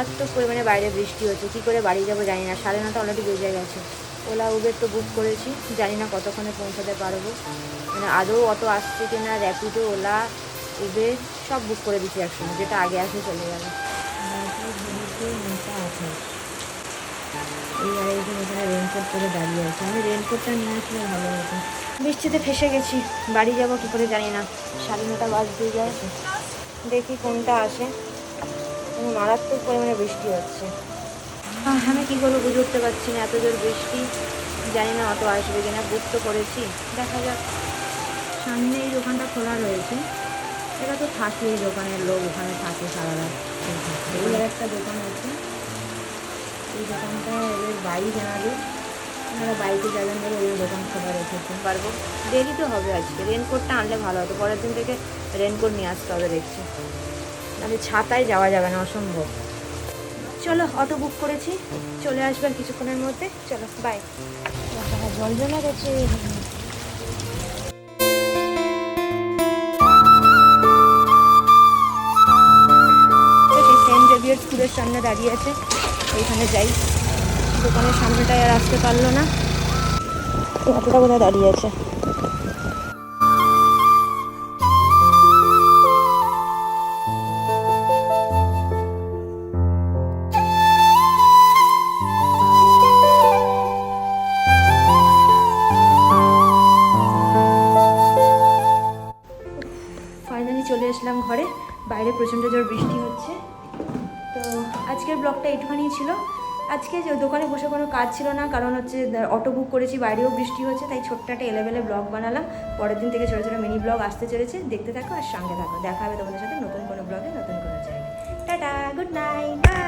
মারাত্মক পরিমাণে বাইরে বৃষ্টি হচ্ছে, কী করে বাড়ি যাবো জানি না। 9:30 অলরেডি বেজে গেছে। ওলা উবের তো বুক করেছি, জানি না কতক্ষণে পৌঁছাতে পারবো, মানে আদৌ অটো আসছে কি না। র্যাপিডো, ওলা, উবের সব বুক করে দিচ্ছি একসঙ্গে, যেটা আগে আসে চলে গেল। এই আরেকজন এখানে রেনকোট করে দাঁড়িয়ে আছে, আমি রেনকোটটা নিয়ে আসলে ভালো হতো। বৃষ্টিতে ফেসে গেছি, বাড়ি যাবো কী করে জানি না। 9:30 বাজতে যায়, দেখি কোনটা আসে। মারাত্মক পরিমাণে বৃষ্টি হচ্ছে, আমি কী করবো বুঝে উঠতে পারছি না। এত জোর বৃষ্টি, জানি না অটো আসবে কিনা। বুক তো করেছি, দেখা যাক। সামনে এই দোকানটা খোলা রয়েছে, এরা তো থাকে, এই দোকানের লোক ওখানে থাকে সারা রাত। এই একটা দোকান আছে, এই দোকানটা এদের বাইক এনাদের, ওনারা বাইকে যাবেন বলে ওই দোকান খোলা রেখেছে। পারবো, দেরি তো হবে আজকে। রেনকোটটা আনলে ভালো হতো, পরের দিন থেকে রেনকোট নিয়ে আসতে হবে দেখছি, নাহলে ছাতায় যাওয়া যাবে না, অসম্ভব। চলো, অটো বুক করেছি, চলে আসবেন কিছুক্ষণের মধ্যে। চলো, বাই। জল জমা গেছে। সেন্ট জেভিয়ার স্কুলের সামনে দাঁড়িয়ে আছে, ওইখানে যাই। দোকানের সামনেটায় আর আসতে পারলো না, অটোটা কোথায় দাঁড়িয়ে আছে। ফাইনালি চলে আসলাম ঘরে, বাইরে প্রচণ্ড জোর বৃষ্টি হচ্ছে। তো আজকের ব্লগটা এইটুখানি ছিল। আজকে যে দোকানে বসে কোনো কাজ ছিল না, কারণ হচ্ছে অটো বুক করেছি, বাইরেও বৃষ্টি হচ্ছে, তাই ছোট্ট একটা এলেবেলে ব্লগ বানালাম। পরের দিন থেকে ছোটো ছোটো মিনি ব্লগ আসতে চলেছে, দেখতে থাকো আর সঙ্গে থাকো। দেখা হবে তোমাদের সাথে নতুন কোনো ব্লগে, নতুন কোনো জায়গায়। Tata, good night, by.